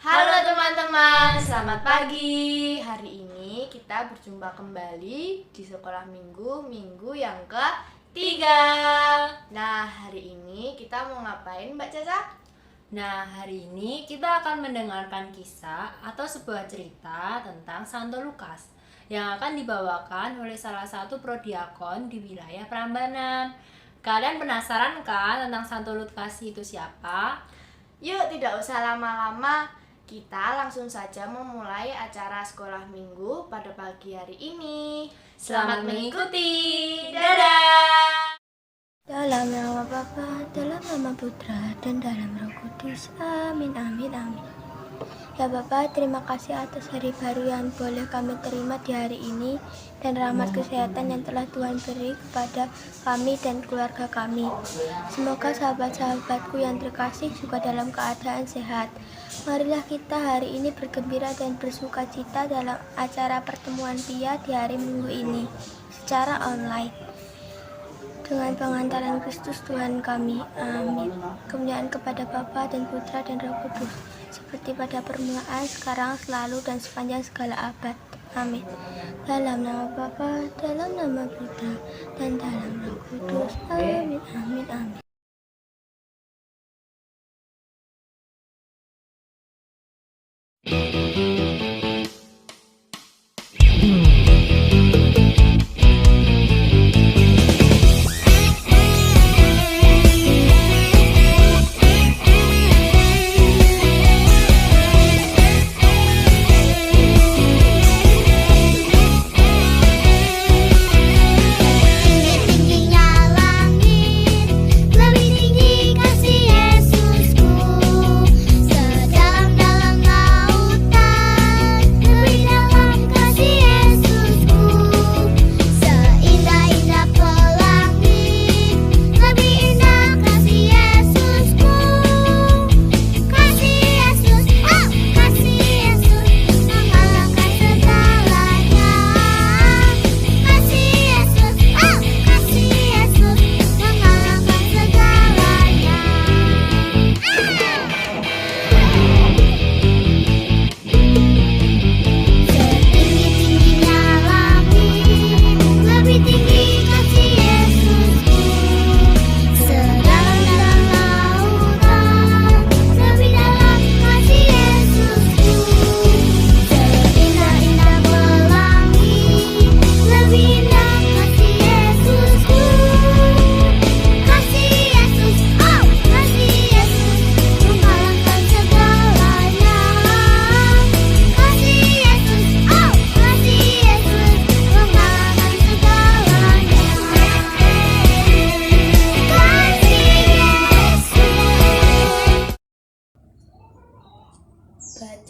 Halo teman-teman, selamat pagi. Hari ini kita berjumpa kembali di sekolah minggu yang ketiga. Nah, hari ini kita mau ngapain Mbak Caca? Nah, hari ini kita akan mendengarkan kisah atau sebuah cerita tentang Santo Lukas yang akan dibawakan oleh salah satu prodiakon di wilayah Prambanan. Kalian penasaran kan tentang Santo Lukas itu siapa? Yuk, tidak usah lama-lama, kita langsung saja memulai acara sekolah minggu pada pagi hari ini. Selamat mengikuti. Dadah! Dalam nama Bapa, dalam nama Putra, dan dalam Roh Kudus. Amin, amin, amin. Ya Bapa, terima kasih atas hari baru yang boleh kami terima di hari ini dan rahmat kesehatan yang telah Tuhan beri kepada kami dan keluarga kami. Semoga sahabat-sahabatku yang terkasih juga dalam keadaan sehat. Marilah kita hari ini bergembira dan bersuka cita dalam acara pertemuan Pia di hari Minggu ini secara online. Dengan pengantaran Kristus Tuhan kami, amin. Kemuliaan kepada Bapa dan Putra dan Roh Kudus, seperti pada permulaan, sekarang, selalu, dan sepanjang segala abad. Amin. Dalam nama Bapa, dalam nama Putra, dan dalam Roh Kudus. Amin, amin, amin.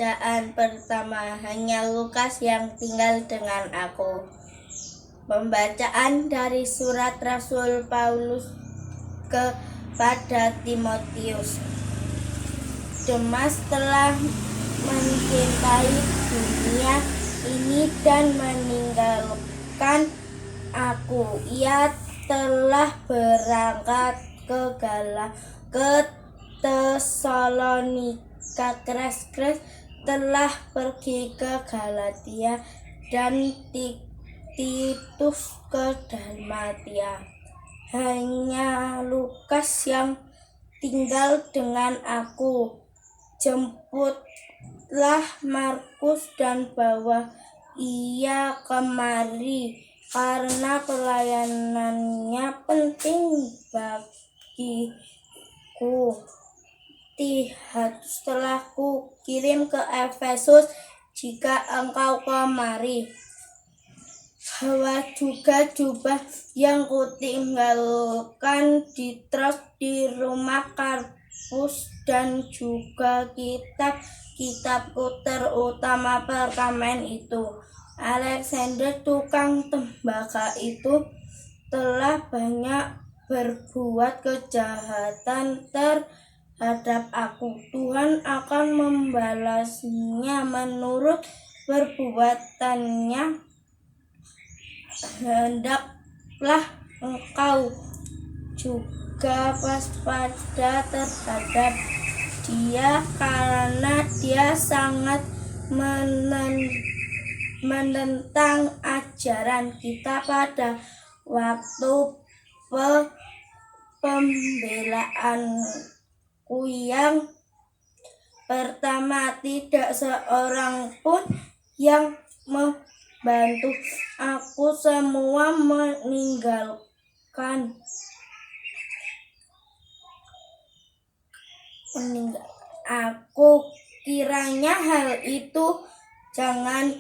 Bacaan pertama, hanya Lukas yang tinggal dengan aku. Pembacaan dari surat Rasul Paulus kepada Timotius. Demas telah mencintai dunia ini dan meninggalkan aku. Ia telah berangkat ke Tesalonika. Kres telah pergi ke Galatia dan Titus ke Dalmatia. Hanya Lukas yang tinggal dengan aku. Jemputlah Markus dan bawa ia kemari, karena pelayanannya penting bagiku. Titus telah ku kirim ke Efesus. Jika engkau kemari, bawa juga jubah yang kutinggalkan di Tros di rumah Karpus, dan juga kitab-kitabku terutama perkamen itu. Alexander tukang tembaga itu telah banyak berbuat kejahatan terhadap aku. Tuhan akan membalasnya menurut perbuatannya. Hendaklah engkau juga waspada terhadap dia karena dia sangat menentang ajaran kita pada waktu pembelaanku yang pertama. Tidak seorang pun yang membantu aku, semua meninggalkan aku. Kiranya hal itu jangan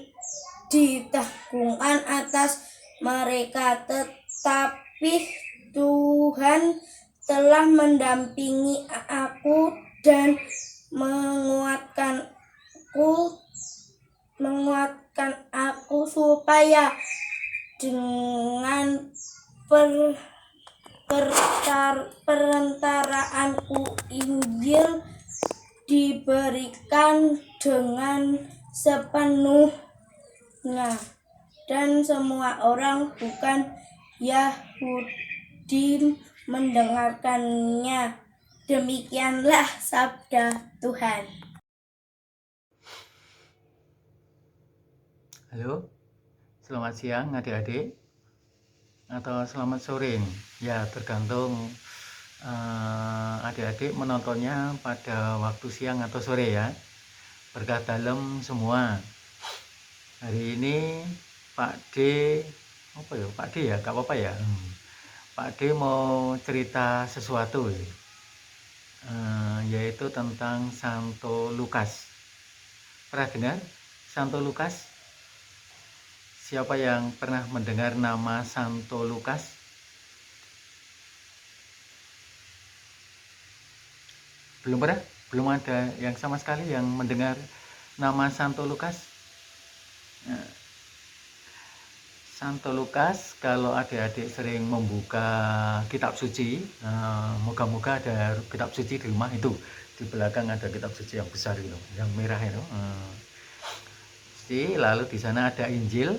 ditanggungan atas mereka, tetapi Tuhan telah mendampingi aku dan menguatkan aku supaya dengan perantaraanku Injil diberikan dengan sepenuhnya, dan semua orang bukan Yahudi mendengarkannya. Demikianlah sabda Tuhan. Halo, selamat siang adik-adik, atau selamat sore nih. Ya, tergantung adik-adik menontonnya pada waktu siang atau sore ya. Berkah dalam semua. Hari ini Pak D, Pak D ya, gak apa-apa ya. Pak D mau cerita sesuatu yaitu tentang Santo Lukas. Pernah dengar Santo Lukas? Siapa yang pernah mendengar nama Santo Lukas? Belum pernah? Belum ada yang sama sekali yang mendengar nama Santo Lukas? Nah, Santo Lukas, kalau adik-adik sering membuka kitab suci, moga-moga ada kitab suci di rumah itu. Di belakang ada kitab suci yang besar itu, yang merah itu. Lalu di sana ada Injil.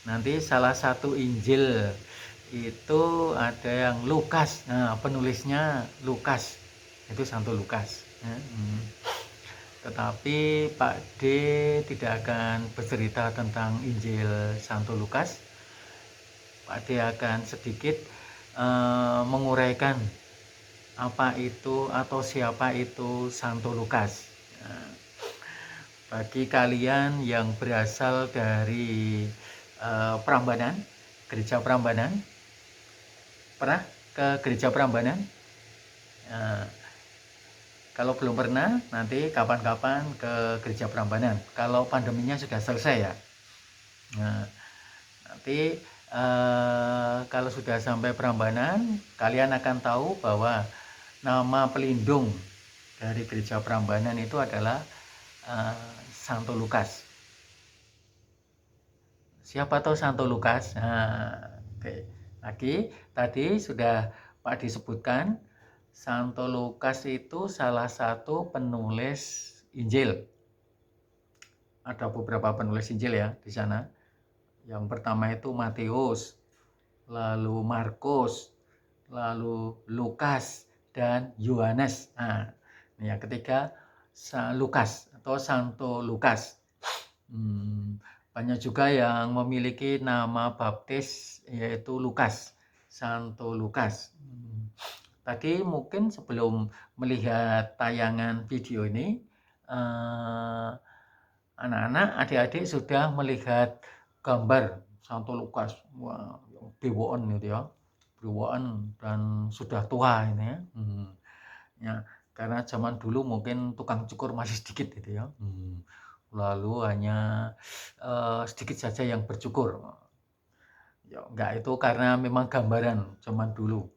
Nanti salah satu Injil itu ada yang Lukas. Nah, penulisnya Lukas. Itu Santo Lukas. Tetapi Pak D tidak akan bercerita tentang Injil Santo Lukas. Pak D akan sedikit menguraikan apa itu atau siapa itu Santo Lukas. Bagi kalian yang berasal dari Prambanan, gereja Prambanan, pernah ke gereja Prambanan? Kalau belum pernah, nanti kapan-kapan ke gereja Prambanan. Kalau pandeminya sudah selesai ya. Nanti kalau sudah sampai Prambanan, kalian akan tahu bahwa nama pelindung dari gereja Prambanan itu adalah Santo Lukas. Siapa tahu Santo Lukas? Oke. Lagi tadi sudah Pak disebutkan, Santo Lukas itu salah satu penulis Injil. Ada beberapa penulis Injil ya di sana. Yang pertama itu Matius, lalu Markus, lalu Lukas, dan Yohanes. Nah, yang ketiga Lukas atau Santo Lukas. Banyak juga yang memiliki nama baptis yaitu Lukas, Santo Lukas. Tadi mungkin sebelum melihat tayangan video ini, anak-anak, adik-adik sudah melihat gambar Santo Lukas. Wah, bewaan gitu ya, bewaan dan sudah tua ini ya. Ya, karena zaman dulu mungkin tukang cukur masih sedikit gitu ya. Lalu hanya sedikit saja yang bercukur. Ya, enggak, itu karena memang gambaran zaman dulu.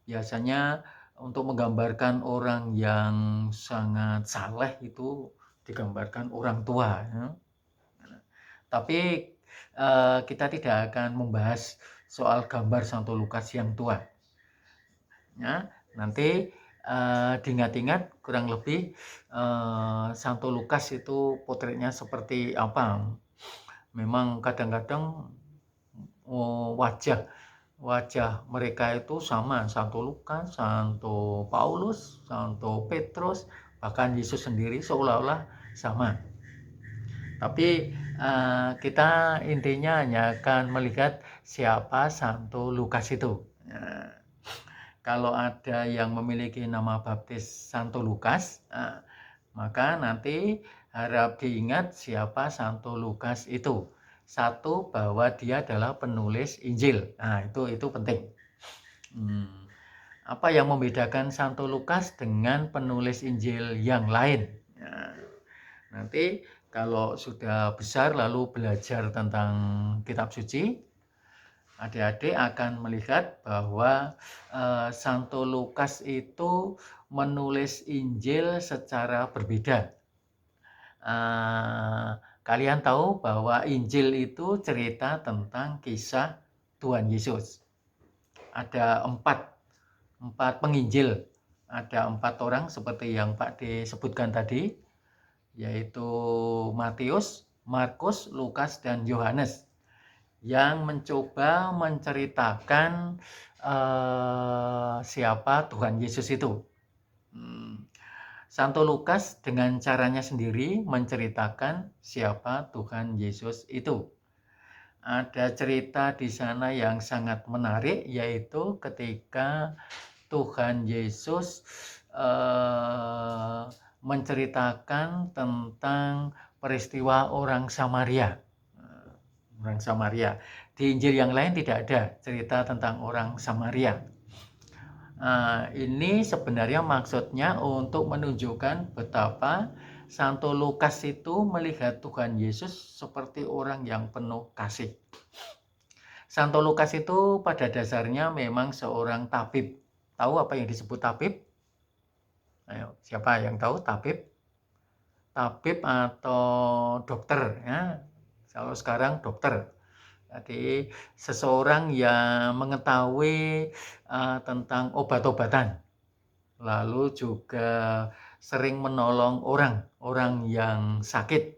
Biasanya untuk menggambarkan orang yang sangat saleh itu digambarkan orang tua ya. Tapi kita tidak akan membahas soal gambar Santo Lukas yang tua ya. Nanti diingat-ingat kurang lebih Santo Lukas itu potretnya seperti apa. Memang kadang-kadang wajah wajah mereka itu sama, Santo Lukas, Santo Paulus, Santo Petrus, bahkan Yesus sendiri seolah-olah sama. Tapi kita intinya hanya akan melihat siapa Santo Lukas itu. Kalau ada yang memiliki nama baptis Santo Lukas, maka nanti harap diingat siapa Santo Lukas itu. Satu, bahwa dia adalah penulis Injil. Nah, itu penting. Apa yang membedakan Santo Lukas dengan penulis Injil yang lain? Nah, nanti kalau sudah besar lalu belajar tentang kitab suci, adik-adik akan melihat bahwa Santo Lukas itu menulis Injil secara berbeda. Kalian tahu bahwa Injil itu cerita tentang kisah Tuhan Yesus. Ada empat penginjil. Ada 4 orang seperti yang Pak disebutkan tadi, yaitu Matius, Markus, Lukas, dan Yohanes, yang mencoba menceritakan siapa Tuhan Yesus itu. Santo Lukas dengan caranya sendiri menceritakan siapa Tuhan Yesus itu. Ada cerita di sana yang sangat menarik, yaitu ketika Tuhan Yesus menceritakan tentang peristiwa orang Samaria. Orang Samaria. Di Injil yang lain tidak ada cerita tentang orang Samaria. Ini sebenarnya maksudnya untuk menunjukkan betapa Santo Lukas itu melihat Tuhan Yesus seperti orang yang penuh kasih. Santo Lukas itu pada dasarnya memang seorang tabib. Tahu apa yang disebut tabib? Ayo, siapa yang tahu tabib? Tabib atau dokter, ya. Kalau sekarang dokter. Jadi seseorang yang mengetahui tentang obat-obatan, lalu juga sering menolong orang yang sakit,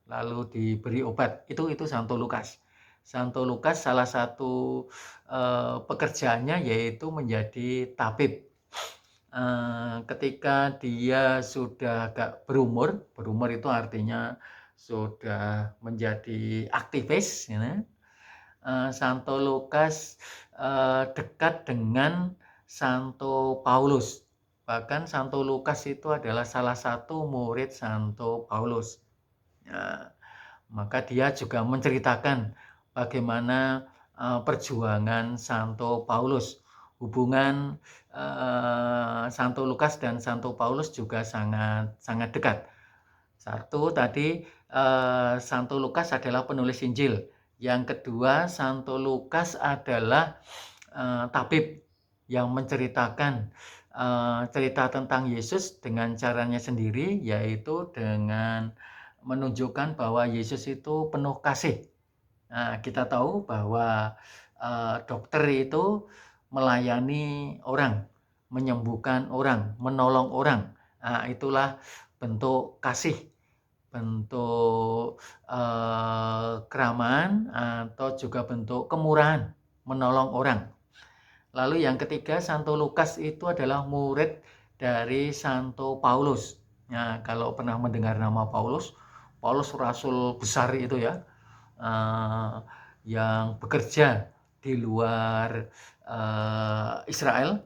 lalu diberi obat. Itu Santo Lukas. Santo Lukas salah satu pekerjaannya yaitu menjadi tabib. Ketika dia sudah agak berumur itu artinya sudah menjadi aktivis, ya. Santo Lukas dekat dengan Santo Paulus. Bahkan Santo Lukas itu adalah salah satu murid Santo Paulus. Maka dia juga menceritakan bagaimana perjuangan Santo Paulus. Hubungan Santo Lukas dan Santo Paulus juga sangat dekat. Satu tadi, Santo Lukas adalah penulis Injil. Yang kedua, Santo Lukas adalah tabib yang menceritakan cerita tentang Yesus dengan caranya sendiri, yaitu dengan menunjukkan bahwa Yesus itu penuh kasih. Nah, kita tahu bahwa dokter itu melayani orang, menyembuhkan orang, menolong orang. Nah, itulah bentuk kasih, bentuk keramaan, atau juga bentuk kemurahan, menolong orang. Lalu yang ketiga, Santo Lukas itu adalah murid dari Santo Paulus. Nah, kalau pernah mendengar nama Paulus rasul besar itu, ya, yang bekerja di luar Israel.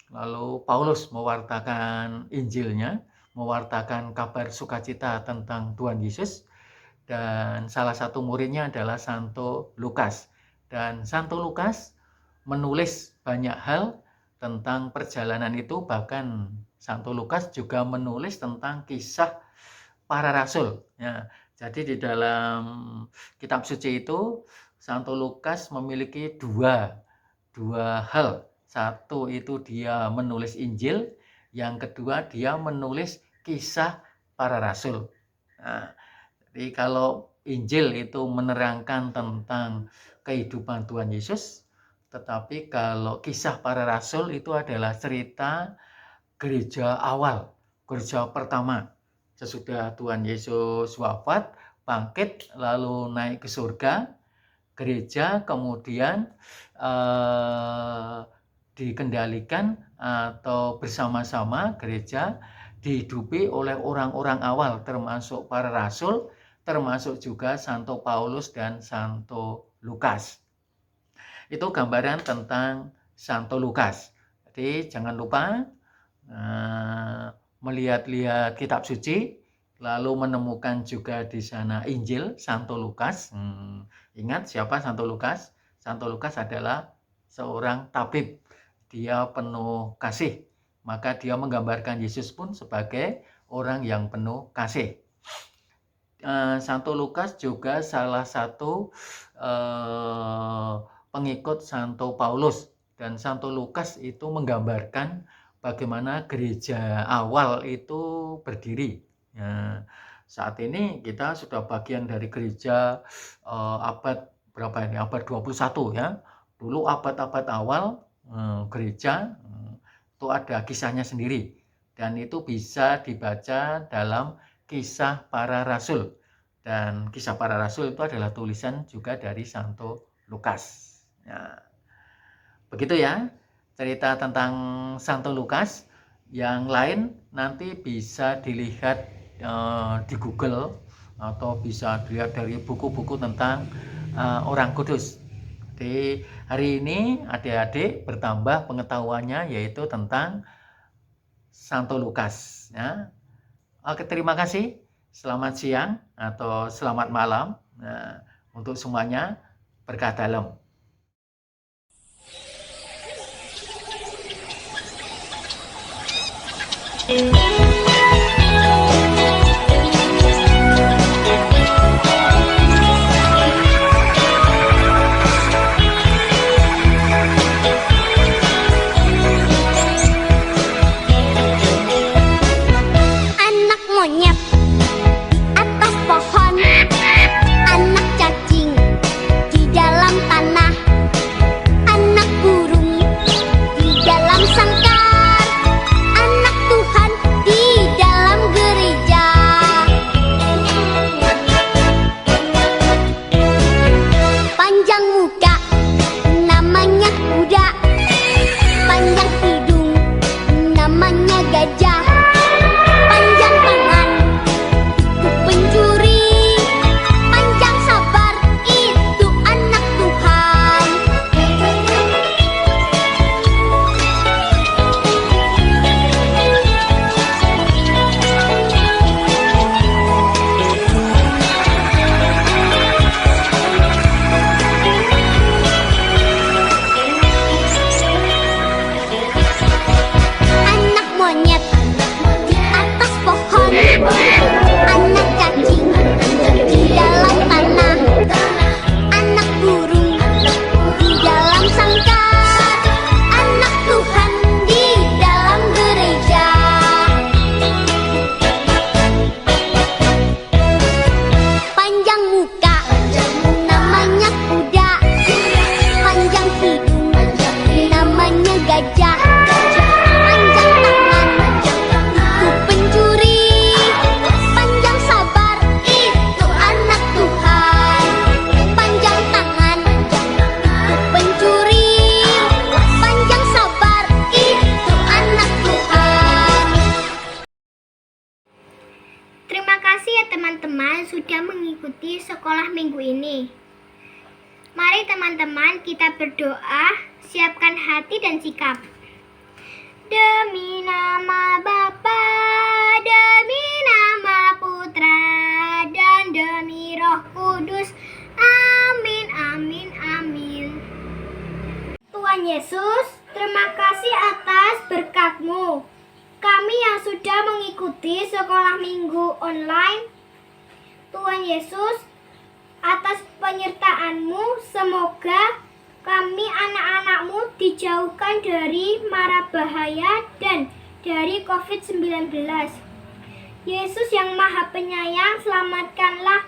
Lalu Paulus mewartakan Injilnya, mewartakan kabar sukacita tentang Tuhan Yesus, dan salah satu muridnya adalah Santo Lukas. Dan Santo Lukas menulis banyak hal tentang perjalanan itu, bahkan Santo Lukas juga menulis tentang kisah para rasul. Ya, jadi di dalam kitab suci itu Santo Lukas memiliki dua hal. Satu itu dia menulis Injil, yang kedua dia menulis kisah para rasul. Nah, jadi kalau Injil itu menerangkan tentang kehidupan Tuhan Yesus, tetapi kalau kisah para rasul itu adalah cerita gereja awal, gereja pertama. Sesudah Tuhan Yesus wafat, bangkit, lalu naik ke surga, gereja kemudian dikendalikan atau bersama-sama gereja dihidupi oleh orang-orang awal, termasuk para rasul, termasuk juga Santo Paulus dan Santo Lukas. Itu gambaran tentang Santo Lukas. Jadi jangan lupa melihat-lihat kitab suci, lalu menemukan juga di sana Injil Santo Lukas. Ingat siapa Santo Lukas? Santo Lukas adalah seorang tabib. Dia penuh kasih. Maka dia menggambarkan Yesus pun sebagai orang yang penuh kasih. Santo Lukas juga salah satu pengikut Santo Paulus. Dan Santo Lukas itu menggambarkan bagaimana gereja awal itu berdiri. Saat ini kita sudah bagian dari gereja abad berapa ini? Abad 21 ya. Dulu abad-abad awal gereja itu ada kisahnya sendiri. Dan itu bisa dibaca dalam Kisah Para Rasul. Dan Kisah Para Rasul itu adalah tulisan juga dari Santo Lukas. Begitu ya cerita tentang Santo Lukas. Yang lain nanti bisa dilihat di Google atau bisa dilihat dari buku-buku tentang orang kudus. Jadi hari ini adik-adik bertambah pengetahuannya yaitu tentang Santo Lukas ya. Oke, terima kasih. Selamat siang atau selamat malam untuk semuanya. Berkah dalam. Anak monyet di atas pohon, anak cacing di dalam tanah, anak burung di dalam sangkar, anak Tuhan di dalam gereja. Panjang muka namanya kuda, panjang hidung namanya gajah, panjang tangan itu pencuri, panjang sabar itu anak Tuhan. Anak monyet di atas pohon, anak cacing di dalam tanah, anak burung di dalam sangkar, anak Tuhan di dalam gereja. Panjang muka namanya kuda, panjang hidung namanya gajah, panjang tangan itu pencuri, panjang sabar itu anak Tuhan, panjang tangan itu pencuri, panjang sabar itu anak Tuhan. Terima kasih ya teman-teman sudah mengikuti sekolah minggu ini. Mari teman-teman kita berdoa, siapkan hati dan sikap. Demi nama Bapa, demi nama Putra, dan demi Roh Kudus. Amin, amin, amin. Tuhan Yesus, terima kasih atas berkat-Mu. Kami yang sudah mengikuti sekolah minggu online, Tuhan Yesus, atas penyertaan-Mu, semoga kami anak-anak-Mu dijauhkan dari mara bahaya dan dari COVID-19. Yesus yang Maha Penyayang, selamatkanlah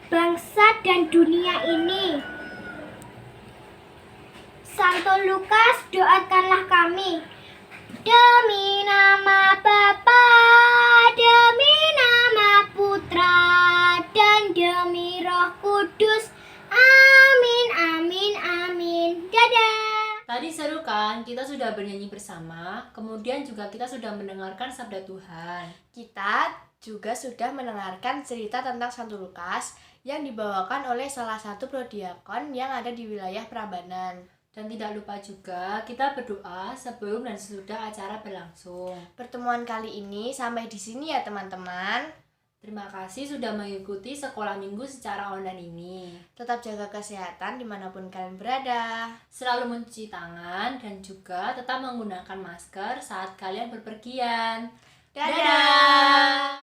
bangsa dan dunia ini. Santo Lukas, doakanlah kami. Demi nama Bapa, demi nama Putra, dan demi Roh Kudus. Amin. kan kita sudah bernyanyi bersama, kemudian juga kita sudah mendengarkan sabda Tuhan. Kita juga sudah mendengarkan cerita tentang Santo Lukas yang dibawakan oleh salah satu prodiakon yang ada di wilayah Prambanan. Dan tidak lupa juga kita berdoa sebelum dan sesudah acara berlangsung. Pertemuan kali ini sampai di sini ya teman-teman. Terima kasih sudah mengikuti sekolah minggu secara online ini. Tetap jaga kesehatan dimanapun kalian berada. Selalu mencuci tangan dan juga tetap menggunakan masker saat kalian berpergian. Dadah!